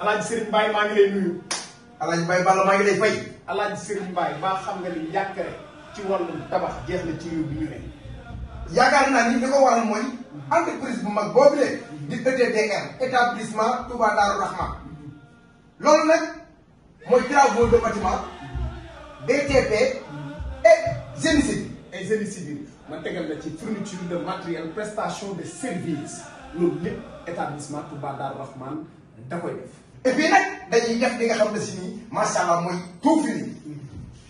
Alaaji Serigne Mbaye maa ngi lay nuyu. Alaaji Mbaye Balla maa ngi lay fay. Alaaji Serigne Mbaye ba xam nga ni njàkkare ci wàllum tabax jeex na ci réew bi ñu ne. yaakaar naa ni li ko waral mooy entreprise bu mag boobu de di ETDR établissement Touba Darou Rahman loolu nag mooy travaux de bâtiment BTP et génie civil. ay génie civil ma tegal la ci fourniture de matériel prestation de service loolu lépp établissement Touba Darou Rahman da koy def. et puis nag dañuy def li nga xam ne si nii macha allah mooy tout fini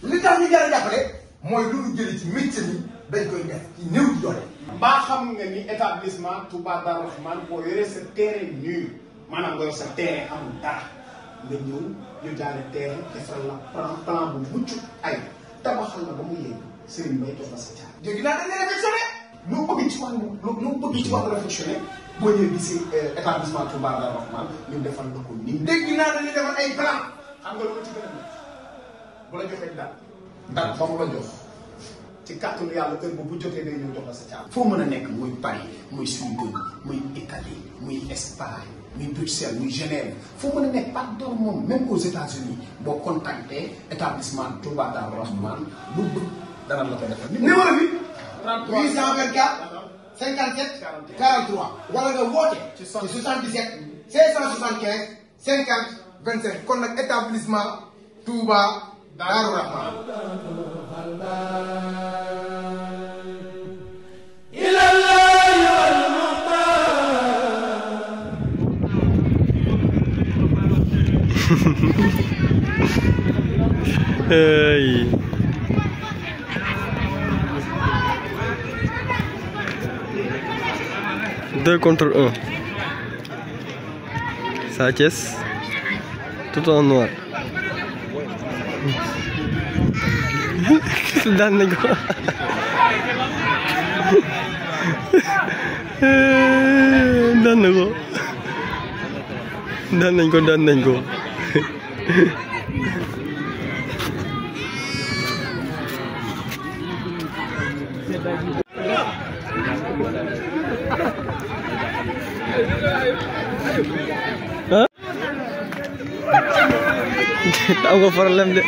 li tax ñu jar a jàppale mooy lu ñu jëlee ci métier mi dañ koy def ci néew di doole. mbaa xam nga ni établissement Touba Darou Rahman boo yoree sa terrain nul maanaam nga yor sa terrain amul dara nga ñëw ñu jaaree terrain defal la plan bu mucc ay tabaxal la ba mu yegg Serigne Mbaye jox la sa jaar. léegi naa dañ leen réflexionné loo bëgg ci wàllu loo bëgg ci wàllu réflexionné boo ñëwee gis établissement Touba Darou Rahman ñu defal la ko nii. dégg naa dañuy defal ay plan. xam nga lu ma ci gën a nekk bu la joxee dal ba mu la jox ci kàttanu yàlla heure boobu bu jotee day ñëw jox la sa caabi. foo mën a nekk muy Paris muy Suède muy Italie muy Espagne muy Bruxelles muy Genève foo mën a nekk partout moom même aux États-Unis boo contacté établissement Touba Darou Rahman lu bëgg dana la ko defal. numéro bi. 33 824 57 43 wala nga woote ci 77 575 50 25 kon nag établissement Touba Darou Rahman. Hey. 2 contre 1. Sa Thiès tout en noir. daan nañ ko. daan na ko. daan nañ ko. am nga problème de.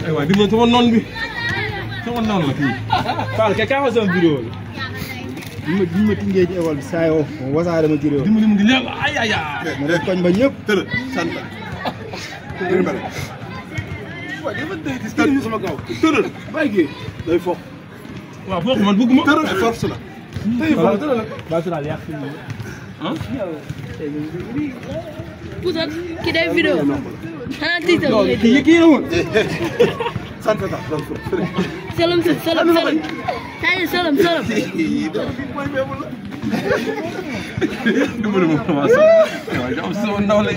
aywa dimbali sama noon bi sama noon la kii. Fall kay kaa ma sama vidéo bi. bi ma tingee ci école bi saa yoo wasaare ma ci réew. dimbali mu ngi léegi ay ay ma def koñ ba ñëpp. tërë sant. waaw dafa dégg gis nga sama kaw. tërë bàyyi kii day foq. waaw foofu man bëgguma. tërë force la. tey foq tërë la. Baasiraal yàq Puusal ki day vidéo xanaa tiital non kii la woon. sant ta salam salam tay salam dimbali mu commencé waaw jàpp sama ndaw la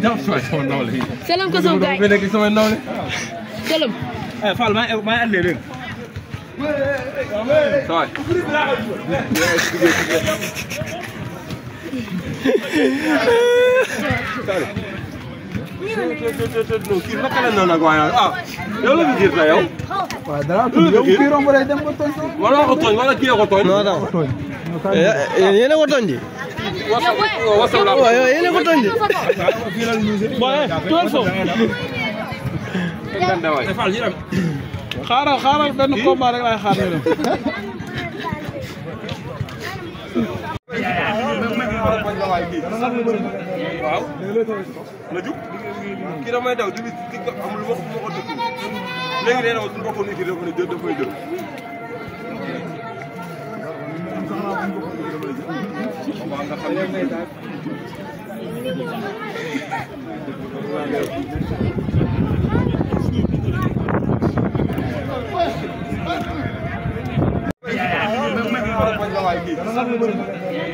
jàpp sama ndaw la salam ko sama gaay nekk sama ndaw la salam Fall maa ngi andee dégg ça kii naka la noonu ak waaye yow la fi gis na yow. waaw dara tuuti yow kii romb rek dem ko tooñ. wala ko tooñ wala kii ko tooñ. non non. yéen a ko tooñ ji. wasalaam waaw yéen a ko tooñ ji. xaaral benn combat rek laay xaar bañ la waay kii waaw na jug kii damay daw di amul ma ko dëkk léegi nee na suñu bokkoon ni kii dafa ne jël dafay jël waaw nga xam ne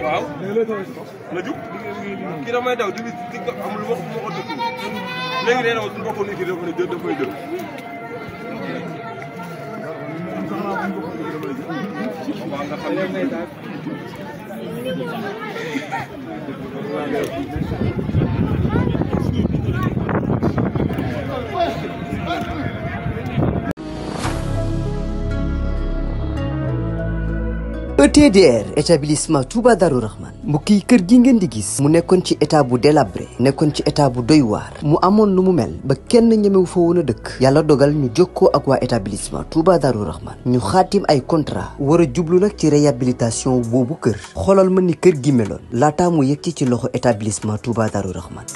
waaw na jug kii damay daw di amul ma ko dëkk léegi nee na suñu bokkoon ni kii dafa ne jël dafay jël waaw nga xam ne ETDR établissement Touba Darou Rahman mbokk yi kër gi ngeen di gis mu nekkoon ci état bu délabré nekkoon ci état bu doy waar mu amoon lu mu mel ba kenn ñemewu fa woon a dëkk yàlla dogal ñu jokkoo ak waa établissement Touba Darou Rahman ñu xaatim ay contrat war a jublu nag ci réhabilitation boobu kër xoolal ma ni kër gi meloon laataa mu yegg ci loxo établissement Touba Darou Rahman.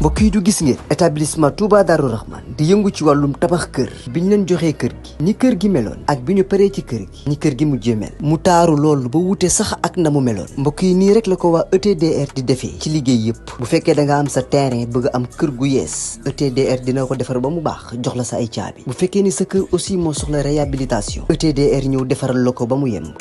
mbokk yi du gis ngeen établissement Touba Darou Rahman di yëngu ci wàllum tabax kër bi ñu leen joxee kër gi ni kër gi meloon ak bi ñu paree ci kër gi ni kër gi mujjee mel mu taaru loolu ba wute sax ak na mu meloon mbokk yi nii rek la ko waa ETDR di defee ci liggéey yëpp bu fekkee da nga am sa terrain bëgg am kër gu yees ETDR dina ko defar ba mu baax jox la sa ay caabi bu fekkee ni sa kër aussi moo soxla réhabilitation ETDR ñëw defaral la ko ba mu yemb.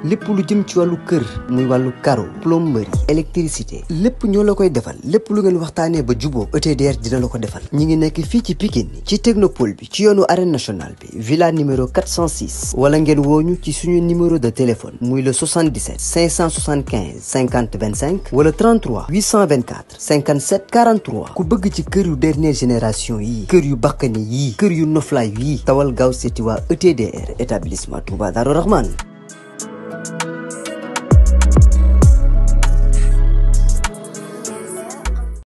lépp lu jëm ci wàllu kër muy wàllu carreau plomberie électricité lépp ñoo la koy defal lépp lu ngeen waxtaanee ba juboo ETDR dina la ko defal ñi ngi nekk fii ci Pikine ci technopole bi ci yoonu arène nationale bi villa numéro 406 wala ngeen wooñu ci suñu numéro de téléphone muy le 77 575 50 25 wala 33 824 57 43 ku bëgg ci kër yu dernière génération yii kër yu bakkane yii kër yu noflaay yii tawal gaaw seeti waa ETDR établissement Touba Darou Rahman.